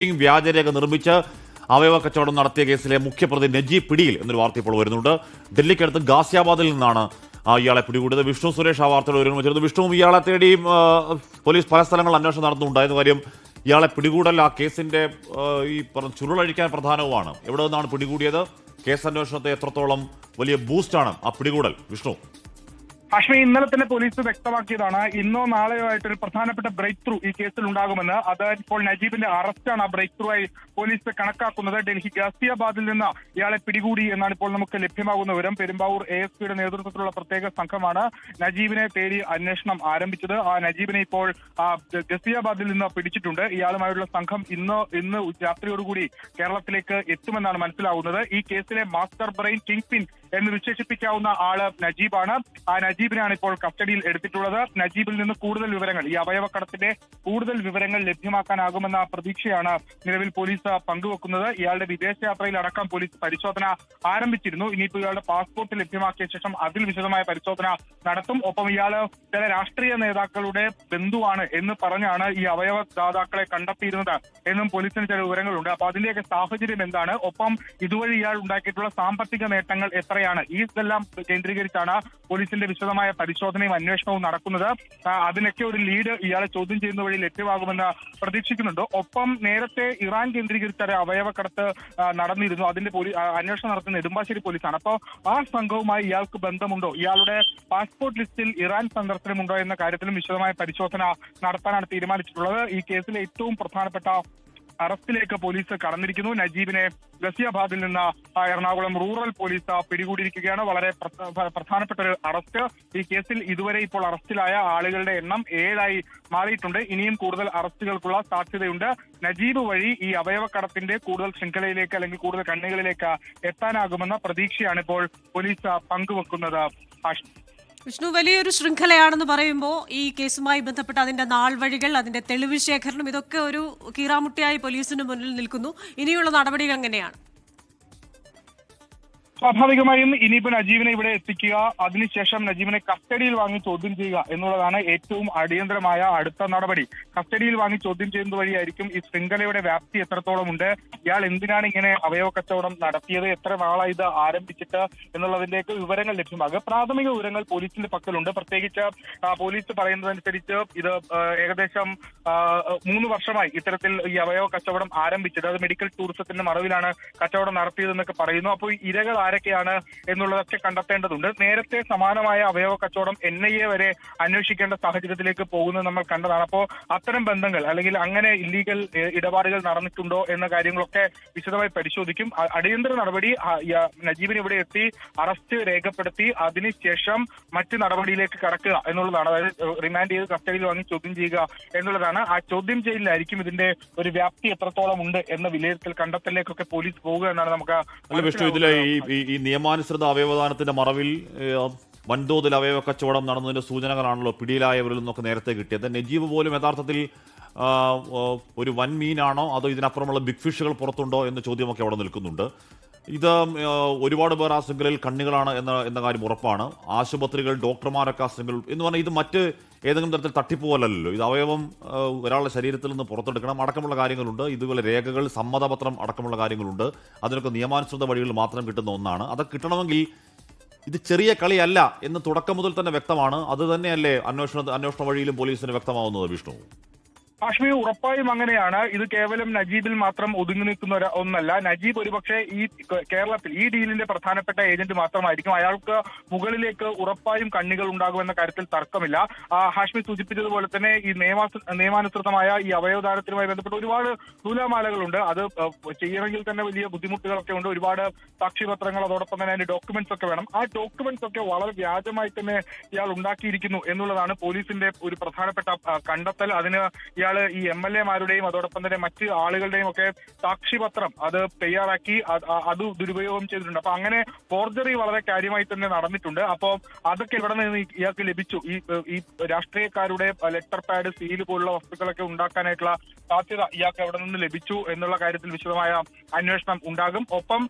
വ്യാജരേഖ നിർമ്മിച്ച് അവയവ കച്ചവടം നടത്തിയ കേസിലെ മുഖ്യപ്രതി നജീബ് പിടിയിൽ എന്നൊരു വാർത്ത ഇപ്പോൾ വരുന്നുണ്ട്. ഡൽഹിക്കടുത്ത് ഗാസിയാബാദിൽ നിന്നാണ് ഇയാളെ പിടികൂടിയത്. വിഷ്ണു സുരേഷ് ആ വാർത്തകൾ വരുന്നു. വിഷ്ണുവും ഇയാളെ തേടി പോലീസ് പല സ്ഥലങ്ങളിൽ അന്വേഷണം നടത്തുന്നുണ്ടായിരുന്ന കാര്യം ഇയാളെ പിടികൂടൽ ആ കേസിന്റെ ഈ ചുരുളഴിക്കാൻ പ്രധാനവുമാണ്. എവിടെ നിന്നാണ് പിടികൂടിയത്? കേസ് അന്വേഷണത്തെ എത്രത്തോളം വലിയ ബൂസ്റ്റാണ് ആ പിടികൂടൽ? വിഷ്ണു. ഹാഷ്മി, ഇന്നലെ തന്നെ പോലീസ് വ്യക്തമാക്കിയതാണ് ഇന്നോ നാളെയോ ആയിട്ടൊരു പ്രധാനപ്പെട്ട ബ്രേക്ക് ത്രൂ ഈ കേസിൽ ഉണ്ടാകുമെന്ന്. അത് ഇപ്പോൾ നജീബിന്റെ അറസ്റ്റാണ് ആ ബ്രേക്ക് ത്രൂ ആയി പോലീസ് കണക്കാക്കുന്നത്. ഡൽഹി ഗാസിയാബാദിൽ നിന്ന് ഇയാളെ പിടികൂടി എന്നാണ് ഇപ്പോൾ നമുക്ക് ലഭ്യമാകുന്ന വിവരം. പെരുമ്പാവൂർ ASPയുടെ നേതൃത്വത്തിലുള്ള പ്രത്യേക സംഘമാണ് നജീബിനെ തേടി അന്വേഷണം ആരംഭിച്ചത്. ആ നജീബിനെ ഇപ്പോൾ ഗാസിയാബാദിൽ നിന്ന് പിടിച്ചിട്ടുണ്ട്. ഇയാളുമായുള്ള സംഘം ഇന്ന് രാത്രിയോടുകൂടി കേരളത്തിലേക്ക് എത്തുമെന്നാണ് മനസ്സിലാവുന്നത്. ഈ കേസിലെ മാസ്റ്റർ ബ്രെയിൻ കിങ് പിൻ എന്ന് വിശേഷിപ്പിക്കാവുന്ന ആള് നജീബാണ്. ആ നജീബിനാണ് ഇപ്പോൾ കസ്റ്റഡിയിൽ എടുത്തിട്ടുള്ളത്. നജീബിൽ നിന്ന് കൂടുതൽ വിവരങ്ങൾ, ഈ അവയവക്കടത്തിന്റെ കൂടുതൽ വിവരങ്ങൾ ലഭ്യമാക്കാനാകുമെന്ന പ്രതീക്ഷയാണ് നിലവിൽ പോലീസ് പങ്കുവെക്കുന്നത്. ഇയാളുടെ വിദേശയാത്രയിൽ അടക്കം പോലീസ് പരിശോധന ആരംഭിച്ചിരുന്നു. ഇനിയിപ്പോൾ ഇയാളുടെ പാസ്പോർട്ട് ലഭ്യമാക്കിയ ശേഷം അതിൽ വിശദമായ പരിശോധന നടത്തും. ഒപ്പം ഇയാള് ചില രാഷ്ട്രീയ നേതാക്കളുടെ ബന്ധുവാണ് എന്ന് പറഞ്ഞാണ് ഈ അവയവ ദാതാക്കളെ കണ്ടെത്തിയിരുന്നത് എന്നും പോലീസിന് ചില വിവരങ്ങളുണ്ട്. അപ്പൊ അതിന്റെയൊക്കെ സാഹചര്യം എന്താണ്, ഒപ്പം ഇതുവഴി ഇയാൾ ഉണ്ടാക്കിയിട്ടുള്ള സാമ്പത്തിക നേട്ടങ്ങൾ എത്രയാണ്, ഇതെല്ലാം കേന്ദ്രീകരിച്ചാണ് പോലീസിന്റെ വിശദമായ പരിശോധനയും അന്വേഷണവും നടക്കുന്നത്. അതിനൊക്കെ ഒരു ലീഡ് ഇയാളെ ചോദ്യം ചെയ്യുന്ന വഴി ലഭ്യമാകുമെന്ന് പ്രതീക്ഷിക്കുന്നുണ്ട്. ഒപ്പം നേരത്തെ ഇറാൻ കേന്ദ്രീകരിച്ച അവയവക്കടത്ത് നടന്നിരുന്നു. അതിന്റെ അന്വേഷണം നടത്തുന്ന നെടുമ്പാശ്ശേരി പോലീസാണ്. അപ്പോൾ ആ സംഘവുമായി ഇയാൾക്ക് ബന്ധമുണ്ടോ, ഇയാളുടെ പാസ്പോർട്ട് ലിസ്റ്റിൽ ഇറാൻ സന്ദർശനമുണ്ടോ എന്ന കാര്യത്തിലും വിശദമായ പരിശോധന നടത്താനാണ് തീരുമാനിച്ചിട്ടുള്ളത്. ഈ കേസിലെ ഏറ്റവും പ്രധാനപ്പെട്ട അറസ്റ്റിലേക്ക് പോലീസ് കടന്നിരിക്കുന്നു. നജീബിനെ ഗാസിയാബാദിൽ നിന്ന് എറണാകുളം റൂറൽ പോലീസ് പിടികൂടിയിരിക്കുകയാണ്. വളരെ പ്രധാനപ്പെട്ട ഒരു അറസ്റ്റ്. ഈ കേസിൽ ഇതുവരെ ഇപ്പോൾ അറസ്റ്റിലായ ആളുകളുടെ എണ്ണം 7 മാറിയിട്ടുണ്ട്. ഇനിയും കൂടുതൽ അറസ്റ്റുകൾക്കുള്ള സാധ്യതയുണ്ട്. നജീബ് വഴി ഈ അവയവക്കടത്തിന്റെ കൂടുതൽ ശൃംഖലയിലേക്ക് അല്ലെങ്കിൽ കൂടുതൽ കണ്ണികളിലേക്ക് എത്താനാകുമെന്ന പ്രതീക്ഷയാണ് ഇപ്പോൾ പോലീസ് പങ്കുവെക്കുന്നത്. വിഷ്ണു, വലിയൊരു ശൃംഖലയാണെന്ന് പറയുമ്പോൾ ഈ കേസുമായി ബന്ധപ്പെട്ട അതിന്റെ നാൾവഴികൾ, അതിന്റെ തെളിവ് ശേഖരണം, ഇതൊക്കെ ഒരു കീറാമുട്ടിയായി പോലീസിന് മുന്നിൽ നിൽക്കുന്നു. ഇനിയുള്ള നടപടികൾ എങ്ങനെയാണ്? സ്വാഭാവികമായും ഇനിയിപ്പോൾ നജീബിനെ ഇവിടെ എത്തിക്കുക, അതിനുശേഷം നജീബിനെ കസ്റ്റഡിയിൽ വാങ്ങി ചോദ്യം ചെയ്യുക എന്നുള്ളതാണ് ഏറ്റവും അടിയന്തരമായ അടുത്ത നടപടി. കസ്റ്റഡിയിൽ വാങ്ങി ചോദ്യം ചെയ്യുന്നത് വഴിയായിരിക്കും ഈ ശൃംഖലയുടെ വ്യാപ്തി എത്രത്തോളം ഉണ്ട്, ഇയാൾ എന്തിനാണ് ഇങ്ങനെ അവയവ കച്ചവടം നടത്തിയത്, എത്ര നാളായി ഇത് ആരംഭിച്ചിട്ട് എന്നുള്ളതിന്റെയൊക്കെ വിവരങ്ങൾ ലഭ്യമാകുക. പ്രാഥമിക വിവരങ്ങൾ പോലീസിന്റെ പക്കലുണ്ട്. പ്രത്യേകിച്ച് പോലീസ് പറയുന്നതനുസരിച്ച് ഇത് ഏകദേശം 3 വർഷമായി ഇത്തരത്തിൽ ഈ അവയവ കച്ചവടം ആരംഭിച്ചത്. അത് മെഡിക്കൽ ടൂറിസത്തിന്റെ മറവിലാണ് കച്ചവടം നടത്തിയതെന്നൊക്കെ പറയുന്നു. അപ്പോൾ ഇരകൾ ആരൊക്കെയാണ് എന്നുള്ളതൊക്കെ കണ്ടെത്തേണ്ടതുണ്ട്. നേരത്തെ സമാനമായ അവയവ കച്ചവടം NIA വരെ അന്വേഷിക്കേണ്ട സാഹചര്യത്തിലേക്ക് പോകുന്നത് നമ്മൾ കണ്ടതാണ്. അപ്പോൾ അത്തരം ബന്ധങ്ങൾ അല്ലെങ്കിൽ അങ്ങനെ ഇല്ലീഗൽ ഇടപാടുകൾ നടന്നിട്ടുണ്ടോ എന്ന കാര്യങ്ങളൊക്കെ വിശദമായി പരിശോധിക്കും. അടിയന്തര നടപടി നജീബിന് ഇവിടെ എത്തി അറസ്റ്റ് രേഖപ്പെടുത്തി അതിനുശേഷം മറ്റ് നടപടിയിലേക്ക് കടക്കുക എന്നുള്ളതാണ്. അതായത് റിമാൻഡ് ചെയ്ത് കസ്റ്റഡിയിൽ വാങ്ങി ചോദ്യം ചെയ്യുക എന്നുള്ളതാണ്. ആ ചോദ്യം ചെയ്യലിലായിരിക്കും ഇതിന്റെ ഒരു വ്യാപ്തി എത്രത്തോളം ഉണ്ട് എന്ന വിലയിരുത്തൽ കണ്ടെത്തലിലേക്കൊക്കെ പോലീസ് പോവുക എന്നാണ് നമുക്ക്. ഈ നിയമാനുസൃത അവയവദാനത്തിന്റെ മറവിൽ വൻതോതിൽ അവയവ കച്ചവടം നടന്നതിന്റെ സൂചനകളാണല്ലോ പിടിയിലായവരിൽ നിന്നൊക്കെ നേരത്തെ കിട്ടിയത്. നജീബ് പോലും യഥാർത്ഥത്തിൽ ഒരു വൻ മീനാണോ അതോ ഇതിനപ്പുറമുള്ള ബിഗ് ഫിഷുകൾ പുറത്തുണ്ടോ എന്ന ചോദ്യമൊക്കെ അവിടെ നിൽക്കുന്നുണ്ട്. ഇത് ഒരുപാട് പേർ ആ ശൃംഖലയിൽ കണ്ണികളാണ് എന്ന കാര്യം ഉറപ്പാണ്. ആശുപത്രികൾ, ഡോക്ടർമാരൊക്കെ ആ ശൃംഖല എന്ന് പറഞ്ഞാൽ ഇത് മറ്റ് ഏതെങ്കിലും തരത്തിൽ തട്ടിപ്പോലല്ലോ. ഇത് അവയവം ഒരാളുടെ ശരീരത്തിൽ നിന്ന് പുറത്തെടുക്കണം അടക്കമുള്ള കാര്യങ്ങളുണ്ട്. ഇതുപോലെ രേഖകൾ, സമ്മതപത്രം അടക്കമുള്ള കാര്യങ്ങളുണ്ട്. അതിനൊക്കെ നിയമാനുസൃത വഴികൾ മാത്രം കിട്ടുന്ന ഒന്നാണ്. അതൊക്കെ കിട്ടണമെങ്കിൽ ഇത് ചെറിയ കളിയല്ല എന്ന് തുടക്കം മുതൽ തന്നെ വ്യക്തമാണ്. അത് തന്നെയല്ലേ അന്വേഷണ വഴിയിലും പോലീസിന് വ്യക്തമാവുന്നത് വിഷ്ണു? ഹാഷ്മി, ഉറപ്പായും അങ്ങനെയാണ്. ഇത് കേവലം നജീബിൽ മാത്രം ഒതുങ്ങി നിൽക്കുന്ന ഒന്നല്ല. നജീബ് ഒരുപക്ഷെ ഈ കേരളത്തിൽ ഈ ഡീലിന്റെ പ്രധാനപ്പെട്ട ഏജന്റ് മാത്രമായിരിക്കും. അയാൾക്ക് മുകളിലേക്ക് ഉറപ്പായും കണ്ണികൾ ഉണ്ടാകുമെന്ന കാര്യത്തിൽ തർക്കമില്ല. ഹാഷ്മി സൂചിപ്പിച്ചതുപോലെ തന്നെ ഈ നിയമാനുസൃതമായ ഈ അവയവദാനത്തിനുമായി ബന്ധപ്പെട്ട് ഒരുപാട് നൂലാമാലകളുണ്ട്. അത് ചെയ്യണമെങ്കിൽ തന്നെ വലിയ ബുദ്ധിമുട്ടുകളൊക്കെ ഉണ്ട്. ഒരുപാട് സാക്ഷ്യപത്രങ്ങൾ, അതോടൊപ്പം തന്നെ അതിന്റെ ഡോക്യുമെന്റ്സ് ഒക്കെ വേണം. ആ ഡോക്യുമെന്റ്സ് ഒക്കെ വളരെ വ്യാജമായി തന്നെ ഇയാൾ ഉണ്ടാക്കിയിരിക്കുന്നു എന്നുള്ളതാണ് പോലീസിന്റെ ഒരു പ്രധാനപ്പെട്ട കണ്ടെത്തൽ. അതിന് ഈ MLA-മാരുടെയും അതോടൊപ്പം തന്നെ മറ്റ് ആളുകളുടെയും ഒക്കെ സാക്ഷിപത്രം അത് തയ്യാറാക്കി അത് ദുരുപയോഗം ചെയ്തിട്ടുണ്ട്. അപ്പൊ അങ്ങനെ ഫോർജറി വളരെ കാര്യമായി തന്നെ നടന്നിട്ടുണ്ട്. അപ്പോൾ അതൊക്കെ ഇവിടെ നിന്ന് ഇയാൾക്ക് ലഭിച്ചു. ഈ രാഷ്ട്രീയക്കാരുടെ ലെറ്റർ പാഡ്, സീല് പോലുള്ള വസ്തുക്കളൊക്കെ ഉണ്ടാക്കാനായിട്ടുള്ള സാധ്യത ഇയാൾക്ക് എവിടെ നിന്ന് ലഭിച്ചു എന്നുള്ള കാര്യത്തിൽ വിശദമായ അന്വേഷണം ഉണ്ടാകും. ഒപ്പം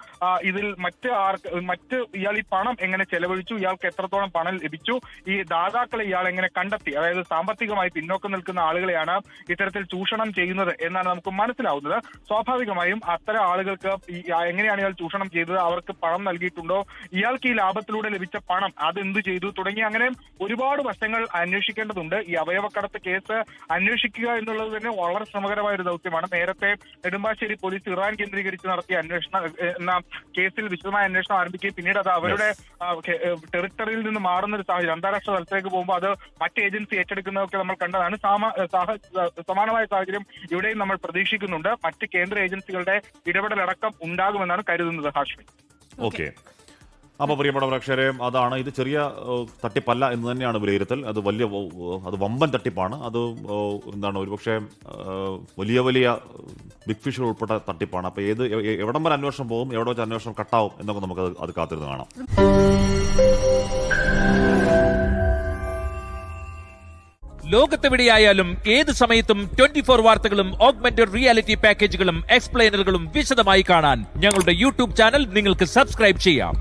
ഇതിൽ മറ്റ് ഇയാൾ ഈ പണം എങ്ങനെ ചെലവഴിച്ചു, ഇയാൾക്ക് എത്രത്തോളം പണം ലഭിച്ചു, ഈ ദാതാക്കളെ ഇയാൾ എങ്ങനെ കണ്ടെത്തി, അതായത് സാമ്പത്തികമായി പിന്നോക്കം നിൽക്കുന്ന ആളുകളെയാണ് ഇത്തരത്തിൽ ചൂഷണം ചെയ്യുന്നത് എന്നാണ് നമുക്ക് മനസ്സിലാവുന്നത്. സ്വാഭാവികമായും അത്തരം ആളുകൾക്ക് എങ്ങനെയാണ് ഇയാൾ ചൂഷണം ചെയ്തത്, അവർക്ക് പണം നൽകിയിട്ടുണ്ടോ, ഇയാൾക്ക് ഈ ലാഭത്തിലൂടെ ലഭിച്ച പണം അതെന്ത് ചെയ്തു തുടങ്ങി അങ്ങനെ ഒരുപാട് വശങ്ങൾ അന്വേഷിക്കേണ്ടതുണ്ട്. ഈ അവയവക്കടത്ത് കേസ് അന്വേഷിക്കുക എന്നുള്ളത് തന്നെ വളരെ ശ്രമകരമായ ഒരു ദൗത്യമാണ്. നേരത്തെ നെടുമ്പാശ്ശേരി പോലീസ് ഇറാൻ കേന്ദ്രീകരിച്ച് നടത്തിയ അന്വേഷണം എന്ന കേസിൽ വിശദമായ അന്വേഷണം ആരംഭിക്കുകയും പിന്നീട് അത് അവരുടെ ടെറിട്ടറിയിൽ നിന്ന് മാറുന്ന ഒരു സാഹചര്യം, അന്താരാഷ്ട്ര തലത്തിലേക്ക് പോകുമ്പോൾ അത് മറ്റ് ഏജൻസി ഏറ്റെടുക്കുന്നതൊക്കെ നമ്മൾ കണ്ടതാണ്. സമാനമായ സാഹചര്യം ഇവിടെയും നമ്മൾ പ്രതീക്ഷിക്കുന്നുണ്ട്. മറ്റ് കേന്ദ്ര ഏജൻസികളുടെ ഇടപെടലടക്കം ഉണ്ടാകുമെന്നാണ് കരുതുന്നത്. ഹാഷ്മി. ഓക്കെ, അപ്പോൾ പ്രിയപ്പെട്ട പ്രേക്ഷകരെ, അതാണ് ഇത് ചെറിയ തട്ടിപ്പല്ല എന്ന് തന്നെയാണ് വിലയിരുത്തൽ. അത് വമ്പൻ തട്ടിപ്പാണ്. അത് എന്താണ് ഒരുപക്ഷെ വലിയ ബിഗ് ഫിഷുകൾ ഉൾപ്പെട്ട തട്ടിപ്പാണ്. അപ്പോൾ എവിടം വരെ അന്വേഷണം പോകും, എവിടെ വെച്ച് അന്വേഷണം കട്ടാവും എന്നൊക്കെ നമുക്ക് അത് കാത്തിരുന്ന് കാണാം. ലോകത്തെവിടെയായാലും ഏത് സമയത്തും 24 വാർത്തകളും ഓഗ്മെന്റഡ് റിയാലിറ്റി പാക്കേജുകളും എക്സ്പ്ലെയിനറുകളും വിശദമായി കാണാൻ ഞങ്ങളുടെ യൂട്യൂബ് ചാനൽ നിങ്ങൾക്ക് സബ്സ്ക്രൈബ് ചെയ്യാം.